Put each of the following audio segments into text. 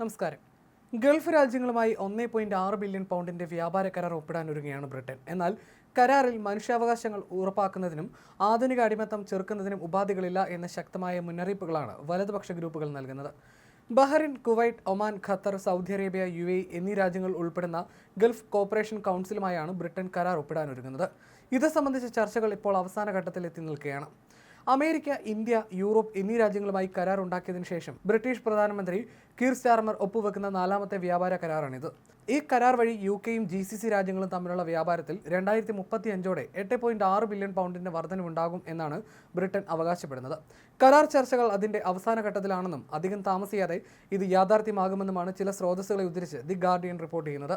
നമസ്കാരം. ഗൾഫ് രാജ്യങ്ങളുമായി 1.6 ബില്യൺ പൗണ്ടിന്റെ വ്യാപാര കരാർ ഒപ്പിടാനൊരുങ്ങുകയാണ് ബ്രിട്ടൻ. എന്നാൽ കരാറിൽ മനുഷ്യാവകാശങ്ങൾ ഉറപ്പാക്കുന്നതിനും ആധുനിക അടിമത്തം ചെറുക്കുന്നതിനും ഉപാധികളില്ല എന്ന ശക്തമായ മുന്നറിയിപ്പുകളാണ് വലതുപക്ഷ ഗ്രൂപ്പുകൾ നൽകുന്നത്. Bahrain, Kuwait, Oman, Qatar, Saudi Arabia, UAE എന്നീ രാജ്യങ്ങൾ ഉൾപ്പെടുന്ന ഗൾഫ് കോപ്പറേഷൻ കൗൺസിലുമായാണ് ബ്രിട്ടൻ കരാർ ഒപ്പിടാനൊരുങ്ങുന്നത്. ഇത് സംബന്ധിച്ച ചർച്ചകൾ ഇപ്പോൾ അവസാന ഘട്ടത്തിൽ എത്തി നിൽക്കുകയാണ്. അമേരിക്ക, ഇന്ത്യ, യൂറോപ്പ് എന്നീ രാജ്യങ്ങളുമായി കരാർ ഉണ്ടാക്കിയതിനു ശേഷം ബ്രിട്ടീഷ് പ്രധാനമന്ത്രി കീർ സ്റ്റാർമർ ഒപ്പുവെക്കുന്ന 4ാമത്തെ വ്യാപാര കരാറാണിത്. ഈ കരാർ വഴി UK-യും GCC രാജ്യങ്ങളും തമ്മിലുള്ള വ്യാപാരത്തിൽ 2035ഓടെ 8.6 ബില്യൺ പൗണ്ടിന്റെ വർധനവുണ്ടാകും എന്നാണ് ബ്രിട്ടൻ അവകാശപ്പെടുന്നത്. കരാർ ചർച്ചകൾ അതിന്റെ അവസാന ഘട്ടത്തിലാണെന്നും അധികം താമസിയാതെ ഇത് യാഥാർത്ഥ്യമാകുമെന്നുമാണ് ചില സ്രോതസ്സുകളെ ഉദ്ധരിച്ച് ദി ഗാർഡിയൻ റിപ്പോർട്ട് ചെയ്യുന്നത്.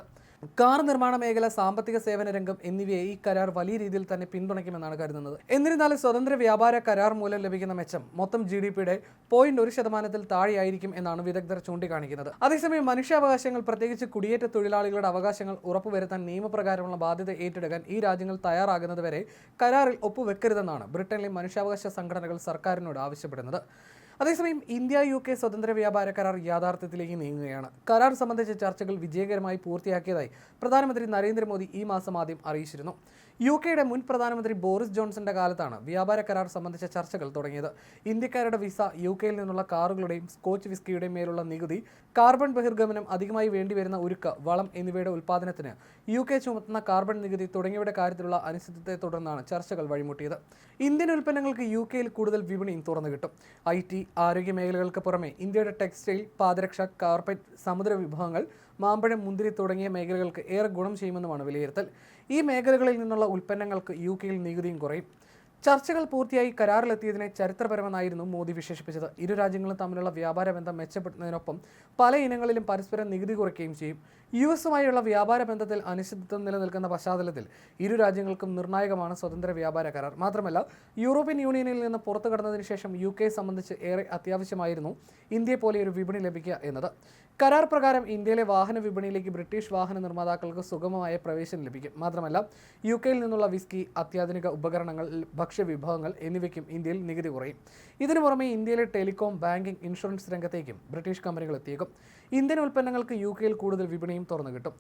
കാർ നിർമ്മാണ മേഖല, സാമ്പത്തിക സേവന രംഗം എന്നിവയെ ഈ കരാർ വലിയ രീതിയിൽ തന്നെ പിന്തുണയ്ക്കുമെന്നാണ് കരുതുന്നത്. എന്നിരുന്നാലും സ്വതന്ത്ര വ്യാപാര കരാർ മൂലം ലഭിക്കുന്ന മെച്ചം മൊത്തം GDP-യുടെ 0.1% താഴെയായിരിക്കും എന്നാണ് വിദഗ്ധർ ചൂണ്ടിക്കാണിക്കുന്നത്. അതേസമയം മനുഷ്യാവകാശങ്ങൾ, പ്രത്യേകിച്ച് കുടിയേറ്റ തൊഴിലാളികളുടെ അവകാശങ്ങൾ ഉറപ്പുവരുത്താൻ നിയമപ്രകാരമുള്ള ബാധ്യത ഏറ്റെടുക്കാൻ ഈ രാജ്യങ്ങൾ തയ്യാറാകുന്നതുവരെ കരാറിൽ ഒപ്പുവെക്കരുതെന്നാണ് ബ്രിട്ടനിലെ മനുഷ്യാവകാശ സംഘടനകൾ സർക്കാരിനോട് ആവശ്യപ്പെടുന്നത്. അതേസമയം ഇന്ത്യ UK സ്വതന്ത്ര വ്യാപാര കരാർ യാഥാർത്ഥ്യത്തിലേക്ക് നീങ്ങുകയാണ്. കരാർ സംബന്ധിച്ച ചർച്ചകൾ വിജയകരമായി പൂർത്തിയാക്കിയതായി പ്രധാനമന്ത്രി നരേന്ദ്രമോദി ഈ മാസം ആദ്യം അറിയിച്ചിരുന്നു. UK-യുടെ മുൻ പ്രധാനമന്ത്രി ബോറിസ് ജോൺസന്റെ കാലത്താണ് വ്യാപാര കരാർ സംബന്ധിച്ച ചർച്ചകൾ തുടങ്ങിയത്. ഇന്ത്യക്കാരുടെ വിസ, UK-യിൽ നിന്നുള്ള കാറുകളുടെയും സ്കോച്ച് വിസ്കിയുടെയും മേലുള്ള നികുതി, കാർബൺ ബഹിർഗമനം, അധികമായി വേണ്ടിവരുന്ന ഉരുക്ക്, വളം എന്നിവയുടെ ഉൽപ്പാദനത്തിന് UK ചുമത്തുന്ന കാർബൺ നികുതി തുടങ്ങിയവയുടെ കാര്യത്തിലുള്ള അനിശ്ചിതത്വത്തെ തുടർന്നാണ് ചർച്ചകൾ വഴിമുട്ടിയത്. ഇന്ത്യൻ ഉൽപ്പന്നങ്ങൾക്ക് UK-യിൽ കൂടുതൽ വിപണിയും തുറന്നു കിട്ടും. IT, ആരോഗ്യ മേഖലകൾക്ക് പുറമെ ഇന്ത്യയുടെ ടെക്സ്റ്റൈൽ, പാദരക്ഷ, കാർപ്പറ്റ്, സമുദ്ര വിഭവങ്ങൾ, മാമ്പഴം, മുന്തിരി തുടങ്ങിയ മേഖലകൾക്ക് ഏറെ ഗുണം ചെയ്യുമെന്നുമാണ് വിലയിരുത്തൽ. ഈ മേഖലകളിൽ നിന്നുള്ള ഉൽപ്പന്നങ്ങൾക്ക് UK-യിൽ നികുതിയും കുറയും. ചർച്ചകൾ പൂർത്തിയായി കരാറിലെത്തിയതിനെ ചരിത്രപരമെന്നായിരുന്നു മോദി വിശേഷിപ്പിച്ചത്. ഇരു രാജ്യങ്ങളും തമ്മിലുള്ള വ്യാപാര ബന്ധം മെച്ചപ്പെടുത്തുന്നതിനൊപ്പം പല ഇനങ്ങളിലും പരസ്പരം നികുതി കുറയ്ക്കുകയും ചെയ്യും. US-ഉമായുള്ള വ്യാപാര ബന്ധത്തിൽ അനിശ്ചിതത്വം നിലനിൽക്കുന്ന പശ്ചാത്തലത്തിൽ ഇരു രാജ്യങ്ങൾക്കും നിർണായകമാണ് സ്വതന്ത്ര വ്യാപാര കരാർ. മാത്രമല്ല, യൂറോപ്യൻ യൂണിയനിൽ നിന്ന് പുറത്തു കടന്നതിന് ശേഷം UK സംബന്ധിച്ച് ഏറെ അത്യാവശ്യമായിരുന്നു ഇന്ത്യയെ പോലെ ഒരു വിപണി ലഭിക്കുക എന്നത്. കരാർ പ്രകാരം ഇന്ത്യയിലെ വാഹന വിപണിയിലേക്ക് ബ്രിട്ടീഷ് വാഹന നിർമ്മാതാക്കൾക്ക് സുഗമമായ പ്രവേശനം ലഭിക്കും. മാത്രമല്ല, UK-യിൽ നിന്നുള്ള വിസ്കി, അത്യാധുനിക ഉപകരണങ്ങൾ, ഭക്ഷ്യവിഭവങ്ങൾ എന്നിവയ്ക്കും ഇന്ത്യയിൽ നികുതി കുറയും. ഇതിനു പുറമെ ഇന്ത്യയിലെ ടെലികോം, ബാങ്കിംഗ്, ഇൻഷുറൻസ് രംഗത്തേക്കും ബ്രിട്ടീഷ് കമ്പനികൾ എത്തിയേക്കും. ഇന്ത്യൻ ഉൽപ്പന്നങ്ങൾക്ക് UK-യിൽ കൂടുതൽ വിപണിയും തുറന്നു കിട്ടും.